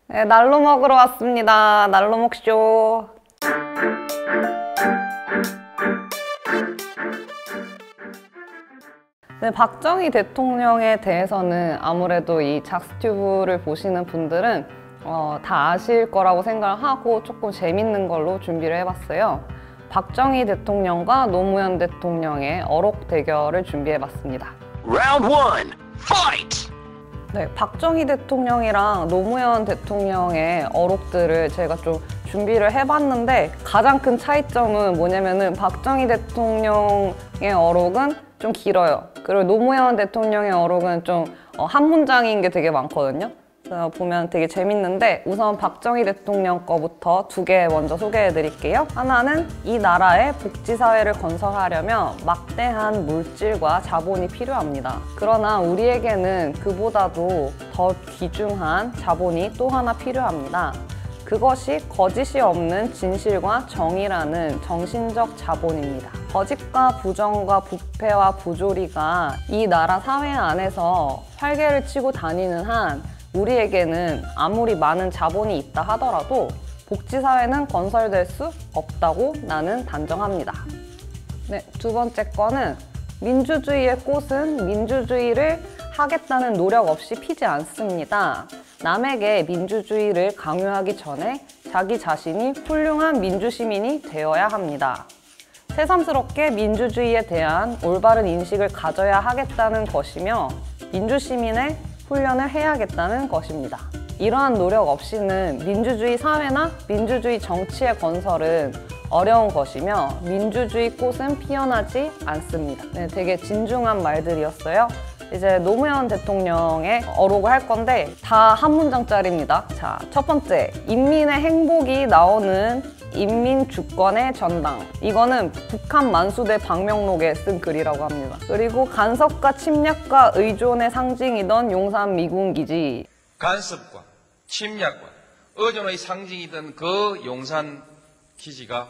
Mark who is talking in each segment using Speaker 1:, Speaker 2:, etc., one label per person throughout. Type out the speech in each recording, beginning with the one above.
Speaker 1: 네, 날로 먹으러 왔습니다. 날로 먹쇼. 네, 박정희 대통령에 대해서는 아무래도 이 작스튜브를 보시는 분들은 다 아실 거라고 생각을 하고 조금 재밌는 걸로 준비를 해봤어요. 박정희 대통령과 노무현 대통령의 어록 대결을 준비해봤습니다.
Speaker 2: Round 1, fight!
Speaker 1: 네, 박정희 대통령이랑 노무현 대통령의 어록들을 제가 좀 준비를 해봤는데 가장 큰 차이점은 뭐냐면은 박정희 대통령의 어록은 좀 길어요. 그리고 노무현 대통령의 어록은 좀 한 문장인 게 되게 많거든요. 그래서 보면 되게 재밌는데 우선 박정희 대통령 거부터 두 개 먼저 소개해 드릴게요. 하나는 이 나라의 복지사회를 건설하려면 막대한 물질과 자본이 필요합니다. 그러나 우리에게는 그보다도 더 귀중한 자본이 또 하나 필요합니다. 그것이 거짓이 없는 진실과 정의라는 정신적 자본입니다. 거짓과 부정과 부패와 부조리가 이 나라 사회 안에서 활개를 치고 다니는 한 우리에게는 아무리 많은 자본이 있다 하더라도 복지사회는 건설될 수 없다고 나는 단정합니다. 네, 두 번째 거는 민주주의의 꽃은 민주주의를 하겠다는 노력 없이 피지 않습니다. 남에게 민주주의를 강요하기 전에 자기 자신이 훌륭한 민주시민이 되어야 합니다. 새삼스럽게 민주주의에 대한 올바른 인식을 가져야 하겠다는 것이며 민주시민의 훈련을 해야겠다는 것입니다. 이러한 노력 없이는 민주주의 사회나 민주주의 정치의 건설은 어려운 것이며 민주주의 꽃은 피어나지 않습니다. 네, 되게 진중한 말들이었어요. 이제 노무현 대통령의 어록을 할 건데 다 한 문장짜리입니다. 자, 첫 번째, 인민의 행복이 나오는 인민주권의 전당. 이거는 북한 만수대 방명록에 쓴 글이라고 합니다. 그리고 간섭과 침략과 의존의 상징이던 용산 미군기지.
Speaker 3: 간섭과 침략과 의존의 상징이던 그 용산 기지가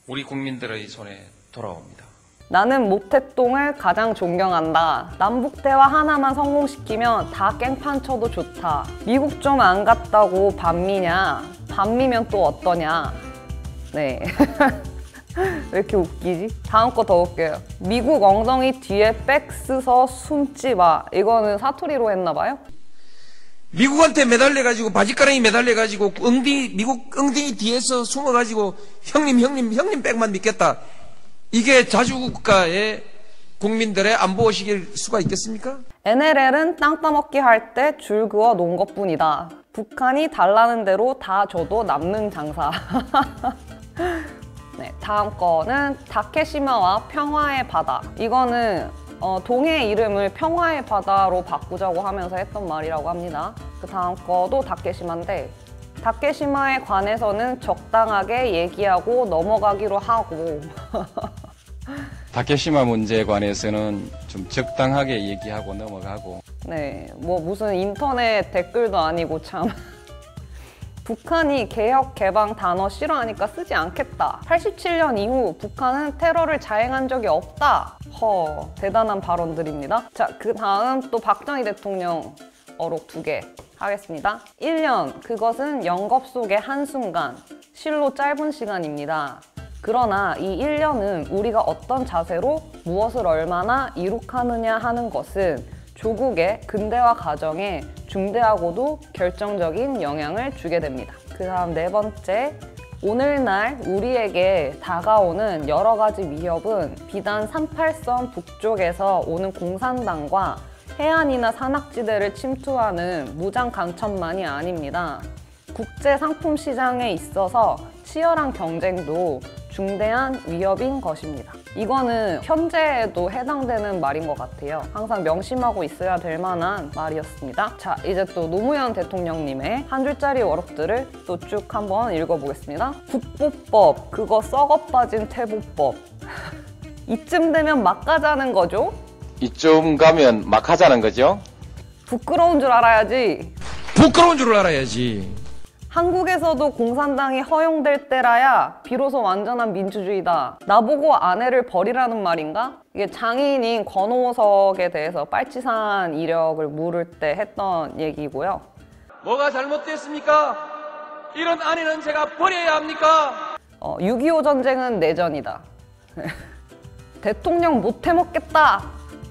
Speaker 3: 우리 국민들의 손에 돌아옵니다.
Speaker 1: 나는 모택동을 가장 존경한다. 남북대화 하나만 성공시키면 다 깽판 쳐도 좋다. 미국 좀 안 갔다고 반미냐? 반미면 또 어떠냐? 네. 왜 이렇게 웃기지? 다음 거 더 웃겨요. 미국 엉덩이 뒤에 백 쓰서 숨지 마. 이거는 사투리로 했나 봐요?
Speaker 3: 미국한테 매달려가지고 바지가랑이 매달려가지고 미국 엉덩이 뒤에서 숨어가지고 형님 백만 믿겠다. 이게 자주국가의 국민들의 안보의식일 수가 있겠습니까?
Speaker 1: NLL은 땅 따먹기 할 때 줄 그어 놓은 것뿐이다. 북한이 달라는 대로 다 줘도 남는 장사. 네, 다음 거는 다케시마와 평화의 바다. 이거는 동해 이름을 평화의 바다로 바꾸자고 하면서 했던 말이라고 합니다. 그 다음 거도 다케시마인데 다케시마에 관해서는 적당하게 얘기하고 넘어가기로 하고
Speaker 4: 다케시마 문제에 관해서는 좀 적당하게 얘기하고 넘어가고.
Speaker 1: 네, 뭐 무슨 인터넷 댓글도 아니고 참. 북한이 개혁, 개방 단어 싫어하니까 쓰지 않겠다. 87년 이후 북한은 테러를 자행한 적이 없다. 대단한 발언들입니다. 자, 그 다음 또 박정희 대통령 어록 두 개 하겠습니다. 1년, 그것은 영겁 속의 한순간, 실로 짧은 시간입니다. 그러나 이 1년은 우리가 어떤 자세로 무엇을 얼마나 이룩하느냐 하는 것은 조국의 근대화 과정에 중대하고도 결정적인 영향을 주게 됩니다. 그 다음 네 번째, 오늘날 우리에게 다가오는 여러 가지 위협은 비단 38선 북쪽에서 오는 공산당과 해안이나 산악지대를 침투하는 무장 간첩만이 아닙니다. 국제 상품 시장에 있어서 치열한 경쟁도 중대한 위협인 것입니다. 이거는 현재에도 해당되는 말인 것 같아요. 항상 명심하고 있어야 될 만한 말이었습니다. 자, 이제 또 노무현 대통령님의 한 줄짜리 어록들을 또 쭉 한번 읽어보겠습니다. 국보법, 그거 썩어 빠진 태보법. 이쯤 되면 막 가자는 거죠?
Speaker 4: 이쯤 가면 막 하자는 거죠?
Speaker 1: 부끄러운 줄 알아야지.
Speaker 3: 부끄러운 줄 알아야지.
Speaker 1: 한국에서도 공산당이 허용될 때라야 비로소 완전한 민주주의다. 나보고 아내를 버리라는 말인가? 이게 장인인 권오석에 대해서 빨치산 이력을 물을 때 했던 얘기고요.
Speaker 3: 뭐가 잘못됐습니까? 이런 아내는 제가 버려야 합니까?
Speaker 1: 6.25 전쟁은 내전이다. 대통령 못 해먹겠다.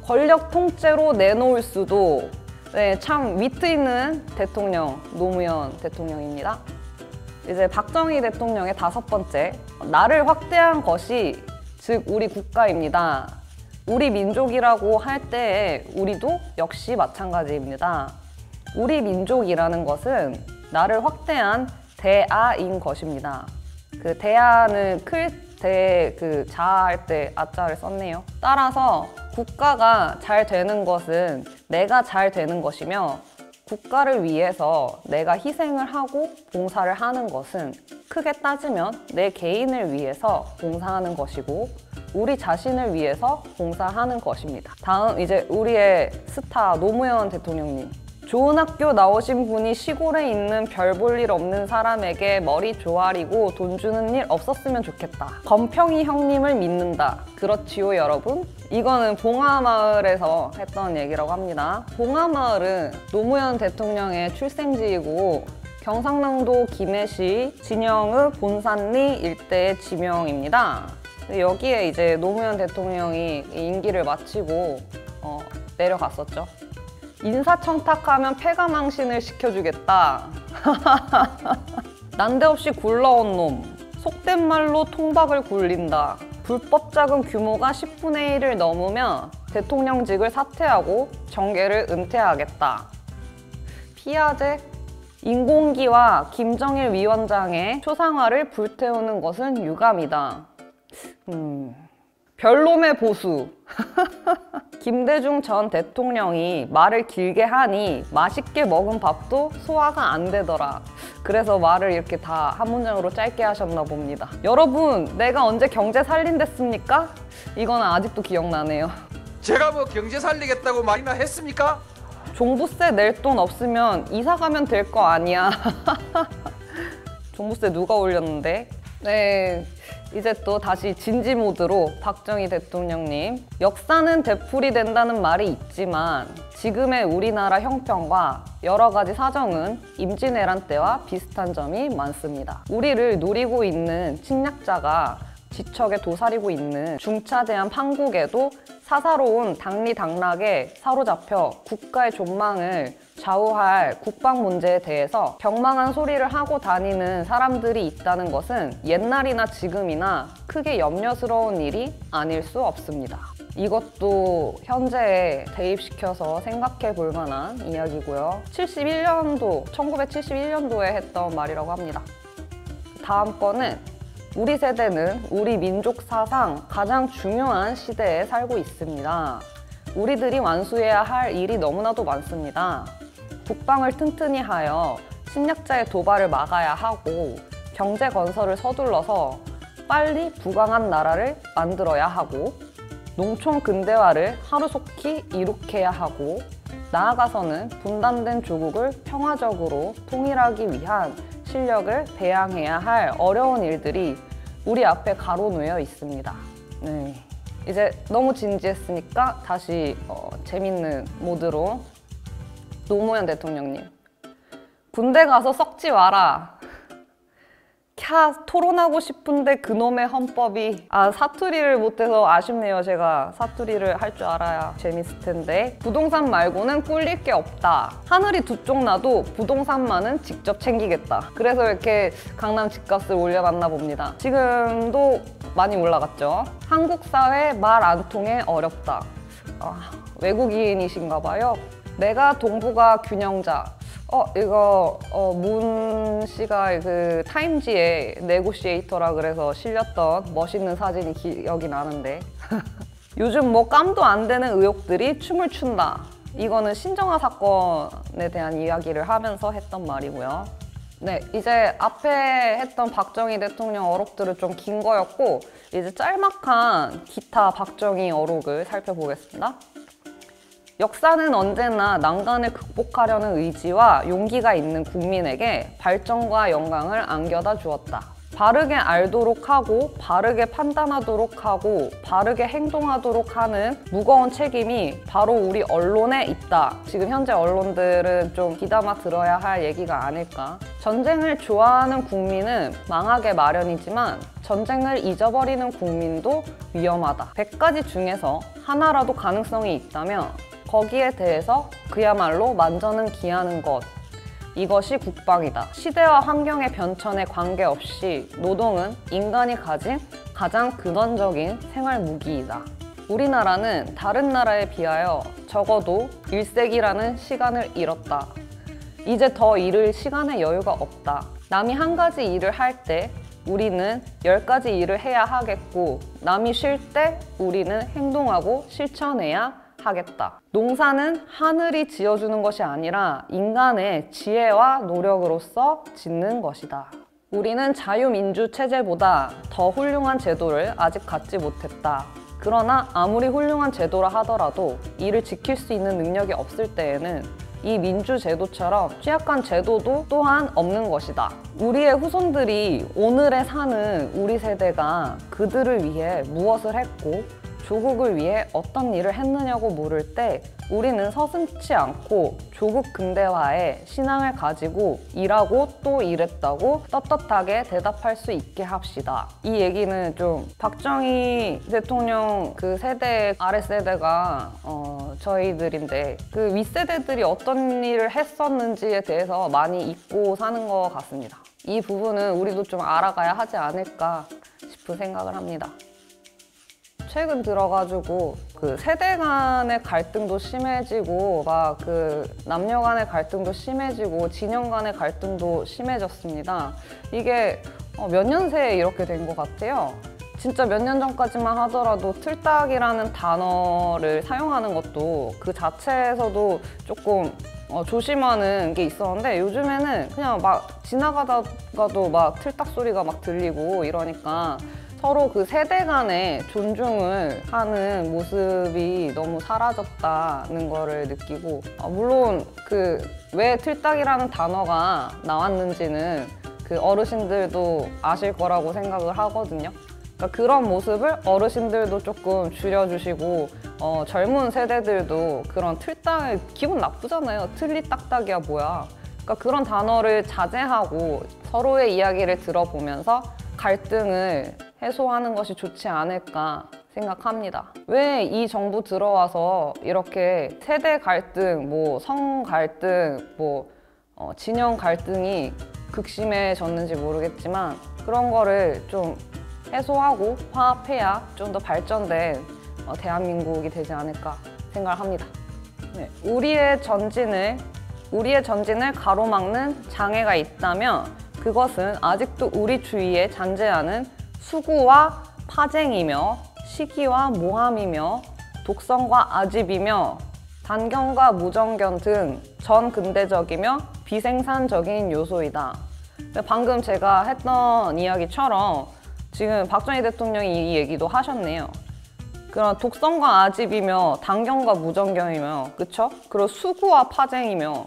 Speaker 1: 권력 통째로 내놓을 수도. 네, 참 위트 있는 대통령, 노무현 대통령입니다. 이제 박정희 대통령의 5번째, 나를 확대한 것이 즉 우리 국가입니다. 우리 민족이라고 할 때에 우리도 역시 마찬가지입니다. 우리 민족이라는 것은 나를 확대한 대아인 것입니다. 그 대아는 그 자할 때 아자를 썼네요. 따라서 국가가 잘 되는 것은 내가 잘 되는 것이며 국가를 위해서 내가 희생을 하고 봉사를 하는 것은 크게 따지면 내 개인을 위해서 봉사하는 것이고 우리 자신을 위해서 봉사하는 것입니다. 다음 이제 우리의 스타 노무현 대통령님. 좋은 학교 나오신 분이 시골에 있는 별 볼 일 없는 사람에게 머리 조아리고 돈 주는 일 없었으면 좋겠다. 검평이 형님을 믿는다. 그렇지요 여러분? 이거는 봉하마을에서 했던 얘기라고 합니다. 봉하마을은 노무현 대통령의 출생지이고 경상남도 김해시 진영읍 본산리 일대의 지명입니다. 여기에 이제 노무현 대통령이 임기를 마치고 내려갔었죠. 인사청탁하면 폐가망신을 시켜주겠다. 난데없이 굴러온 놈. 속된 말로 통박을 굴린다. 불법 자금 규모가 10분의 1을 넘으면 대통령직을 사퇴하고 정계를 은퇴하겠다. 피아제. 인공기와 김정일 위원장의 초상화를 불태우는 것은 유감이다. 별놈의 보수. 김대중 전 대통령이 말을 길게 하니 맛있게 먹은 밥도 소화가 안 되더라. 그래서 말을 이렇게 다 한 문장으로 짧게 하셨나 봅니다. 여러분, 내가 언제 경제 살린댔습니까? 이거는 아직도 기억나네요.
Speaker 3: 제가 뭐 경제 살리겠다고 말이나 했습니까?
Speaker 1: 종부세 낼 돈 없으면 이사 가면 될 거 아니야. 종부세 누가 올렸는데? 네, 이제 또 다시 진지 모드로 박정희 대통령님. 역사는 되풀이 된다는 말이 있지만 지금의 우리나라 형편과 여러 가지 사정은 임진왜란 때와 비슷한 점이 많습니다. 우리를 노리고 있는 침략자가 지척에 도사리고 있는 중차대한 판국에도 사사로운 당리당락에 사로잡혀 국가의 존망을 좌우할 국방 문제에 대해서 경망한 소리를 하고 다니는 사람들이 있다는 것은 옛날이나 지금이나 크게 염려스러운 일이 아닐 수 없습니다. 이것도 현재에 대입시켜서 생각해 볼 만한 이야기고요. 1971년도에 했던 말이라고 합니다. 다음 거는 우리 세대는 우리 민족 사상 가장 중요한 시대에 살고 있습니다. 우리들이 완수해야 할 일이 너무나도 많습니다. 국방을 튼튼히 하여 침략자의 도발을 막아야 하고 경제 건설을 서둘러서 빨리 부강한 나라를 만들어야 하고 농촌 근대화를 하루속히 이룩해야 하고 나아가서는 분단된 조국을 평화적으로 통일하기 위한 실력을 배양해야 할 어려운 일들이 우리 앞에 가로놓여 있습니다. 네. 이제 너무 진지했으니까 다시 재밌는 모드로 노무현 대통령님. 군대 가서 썩지 마라. 캬, 토론하고 싶은데 그놈의 헌법이. 사투리를 못해서 아쉽네요. 제가 사투리를 할 줄 알아야 재밌을 텐데. 부동산 말고는 꿀릴 게 없다. 하늘이 두 쪽 나도 부동산만은 직접 챙기겠다. 그래서 이렇게 강남 집값을 올려놨나 봅니다. 지금도 많이 올라갔죠. 한국 사회 말 안 통해 어렵다. 외국인이신가 봐요. 내가 동북아 균형자. 이거 문 씨가 그 타임지에 네고시에이터라 그래서 실렸던 멋있는 사진이 기억이 나는데 요즘 뭐 깜도 안 되는 의혹들이 춤을 춘다. 이거는 신정아 사건에 대한 이야기를 하면서 했던 말이고요. 네, 이제 앞에 했던 박정희 대통령 어록들은 좀 긴 거였고 이제 짤막한 기타 박정희 어록을 살펴보겠습니다. 역사는 언제나 난간을 극복하려는 의지와 용기가 있는 국민에게 발전과 영광을 안겨다 주었다. 바르게 알도록 하고 바르게 판단하도록 하고 바르게 행동하도록 하는 무거운 책임이 바로 우리 언론에 있다. 지금 현재 언론들은 좀 귀담아 들어야 할 얘기가 아닐까. 전쟁을 좋아하는 국민은 망하게 마련이지만 전쟁을 잊어버리는 국민도 위험하다. 100가지 중에서 하나라도 가능성이 있다면 거기에 대해서 그야말로 만전은 기하는 것. 이것이 국방이다. 시대와 환경의 변천에 관계없이 노동은 인간이 가진 가장 근원적인 생활 무기이다. 우리나라는 다른 나라에 비하여 적어도 1세기라는 시간을 잃었다. 이제 더 잃을 시간의 여유가 없다. 남이 한 가지 일을 할 때 우리는 10가지 일을 해야 하겠고 남이 쉴 때 우리는 행동하고 실천해야 하겠다. 농사는 하늘이 지어주는 것이 아니라 인간의 지혜와 노력으로서 짓는 것이다. 우리는 자유민주 체제보다 더 훌륭한 제도를 아직 갖지 못했다. 그러나 아무리 훌륭한 제도라 하더라도 이를 지킬 수 있는 능력이 없을 때에는 이 민주제도처럼 취약한 제도도 또한 없는 것이다. 우리의 후손들이 오늘에 사는 우리 세대가 그들을 위해 무엇을 했고 조국을 위해 어떤 일을 했느냐고 물을 때 우리는 서슴지 않고 조국 근대화에 신앙을 가지고 일하고 또 일했다고 떳떳하게 대답할 수 있게 합시다. 이 얘기는 좀 박정희 대통령 그 세대, 아랫세대가 저희들인데 그 윗세대들이 어떤 일을 했었는지에 대해서 많이 잊고 사는 것 같습니다. 이 부분은 우리도 좀 알아가야 하지 않을까 싶은 생각을 합니다. 최근 들어가지고 그 세대 간의 갈등도 심해지고 막 그 남녀 간의 갈등도 심해지고 진영 간의 갈등도 심해졌습니다. 이게 몇 년 새에 이렇게 된 것 같아요. 진짜 몇 년 전까지만 하더라도 틀딱이라는 단어를 사용하는 것도 그 자체에서도 조금 조심하는 게 있었는데 요즘에는 그냥 막 지나가다가도 막 틀딱 소리가 막 들리고 이러니까 서로 그 세대 간의 존중을 하는 모습이 너무 사라졌다는 거를 느끼고 물론 그 왜 틀딱이라는 단어가 나왔는지는 그 어르신들도 아실 거라고 생각을 하거든요. 그러니까 그런 모습을 어르신들도 조금 줄여주시고 젊은 세대들도 그런 틀딱 기분 나쁘잖아요. 틀리딱딱이야 뭐야. 그러니까 그런 단어를 자제하고 서로의 이야기를 들어보면서 갈등을 해소하는 것이 좋지 않을까 생각합니다. 왜 이 정부 들어와서 이렇게 세대 갈등, 뭐 성 갈등, 뭐 진영 갈등이 극심해졌는지 모르겠지만 그런 거를 좀 해소하고 화합해야 좀 더 발전된 대한민국이 되지 않을까 생각을 합니다. 네. 우리의 전진을 가로막는 장애가 있다면 그것은 아직도 우리 주위에 잔재하는 수구와 파쟁이며 시기와 모함이며 독성과 아집이며 단견과 무정견 등 전근대적이며 비생산적인 요소이다. 방금 제가 했던 이야기처럼 지금 박정희 대통령이 이 얘기도 하셨네요. 그런 독성과 아집이며 단견과 무정견이며 그쵸? 그리고 수구와 파쟁이며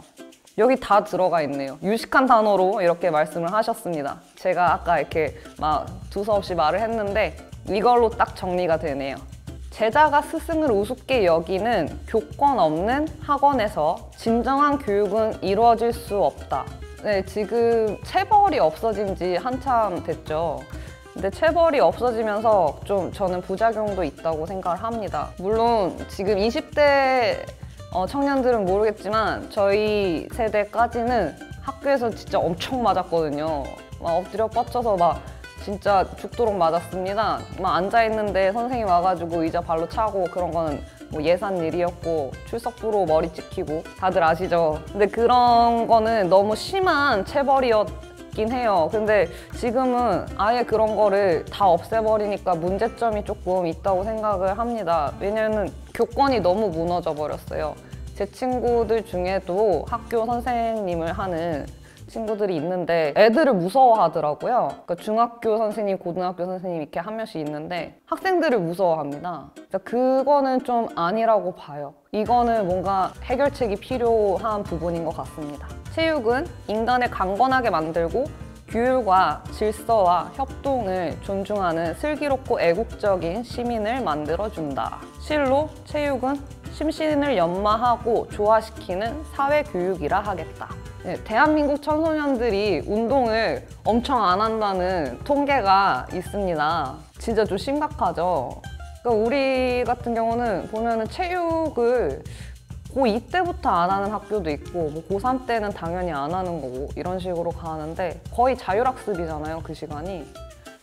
Speaker 1: 여기 다 들어가 있네요. 유식한 단어로 이렇게 말씀을 하셨습니다. 제가 아까 이렇게 막 두서없이 말을 했는데 이걸로 딱 정리가 되네요. 제자가 스승을 우습게 여기는 교권 없는 학원에서 진정한 교육은 이루어질 수 없다. 네, 지금 체벌이 없어진 지 한참 됐죠. 근데 체벌이 없어지면서 좀 저는 부작용도 있다고 생각을 합니다. 물론 지금 20대 청년들은 모르겠지만 저희 세대까지는 학교에서 진짜 엄청 맞았거든요. 막 엎드려 뻗쳐서 막 진짜 죽도록 맞았습니다. 막 앉아있는데 선생님 와가지고 의자 발로 차고 그런 거는 뭐 예산 일이었고 출석부로 머리 찍히고 다들 아시죠? 근데 그런 거는 너무 심한 체벌이었긴 해요. 근데 지금은 아예 그런 거를 다 없애버리니까 문제점이 조금 있다고 생각을 합니다. 왜냐면 교권이 너무 무너져 버렸어요. 제 친구들 중에도 학교 선생님을 하는 친구들이 있는데 애들을 무서워하더라고요. 그러니까 중학교 선생님, 고등학교 선생님 이렇게 한 명씩 있는데 학생들을 무서워합니다. 그거는 좀 아니라고 봐요. 이거는 뭔가 해결책이 필요한 부분인 것 같습니다. 체육은 인간을 강건하게 만들고 규율과 질서와 협동을 존중하는 슬기롭고 애국적인 시민을 만들어준다. 실로 체육은 심신을 연마하고 조화시키는 사회교육이라 하겠다. 네, 대한민국 청소년들이 운동을 엄청 안 한다는 통계가 있습니다. 진짜 좀 심각하죠. 그러니까 우리 같은 경우는 보면은 체육을 고2 때부터 안 하는 학교도 있고 뭐 고3 때는 당연히 안 하는 거고 이런 식으로 가는데 거의 자율학습이잖아요, 그 시간이.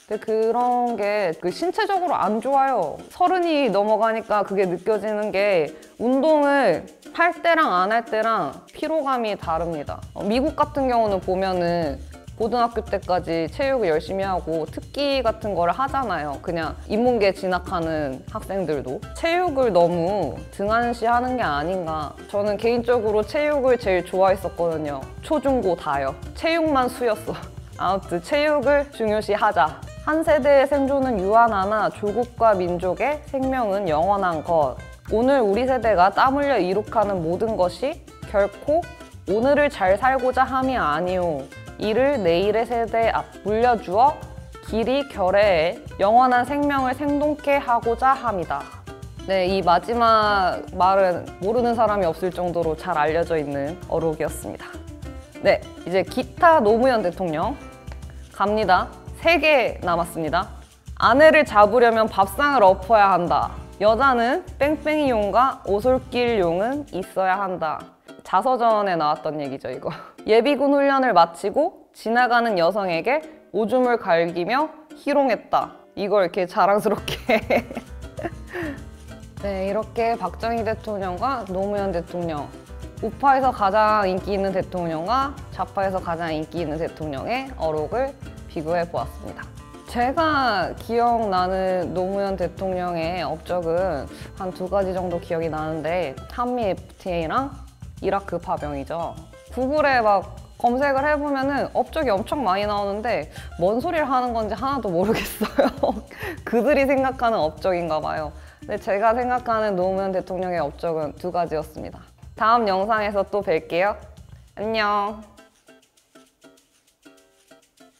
Speaker 1: 근데 그런 게 그 신체적으로 안 좋아요. 30이 넘어가니까 그게 느껴지는 게 운동을 할 때랑 안 할 때랑 피로감이 다릅니다. 미국 같은 경우는 보면은 고등학교 때까지 체육을 열심히 하고 특기 같은 거를 하잖아요. 그냥 인문계 진학하는 학생들도. 체육을 너무 등한시하는 게 아닌가. 저는 개인적으로 체육을 제일 좋아했었거든요. 초중고 다요. 체육만 수였어. 아무튼 체육을 중요시하자. 한 세대의 생존은 유한하나 조국과 민족의 생명은 영원한 것. 오늘 우리 세대가 땀 흘려 이룩하는 모든 것이 결코 오늘을 잘 살고자 함이 아니오. 이를 내일의 세대에 물려주어 길이 결애해 영원한 생명을 생동케 하고자 합니다. 네, 이 마지막 말은 모르는 사람이 없을 정도로 잘 알려져 있는 어록이었습니다. 네, 이제 기타 노무현 대통령 갑니다. 3개 남았습니다. 아내를 잡으려면 밥상을 엎어야 한다. 여자는 뺑뺑이용과 오솔길용은 있어야 한다. 자서전에 나왔던 얘기죠, 이거. 예비군 훈련을 마치고 지나가는 여성에게 오줌을 갈기며 희롱했다. 이걸 이렇게 자랑스럽게. 네, 이렇게 박정희 대통령과 노무현 대통령, 우파에서 가장 인기 있는 대통령과 좌파에서 가장 인기 있는 대통령의 어록을 비교해 보았습니다. 제가 기억나는 노무현 대통령의 업적은 한 2가지 정도 기억이 나는데 한미 FTA랑 이라크 파병이죠. 구글에 막 검색을 해보면은 업적이 엄청 많이 나오는데 뭔 소리를 하는 건지 하나도 모르겠어요. 그들이 생각하는 업적인가 봐요. 근데 제가 생각하는 노무현 대통령의 업적은 2가지였습니다. 다음 영상에서 또 뵐게요. 안녕.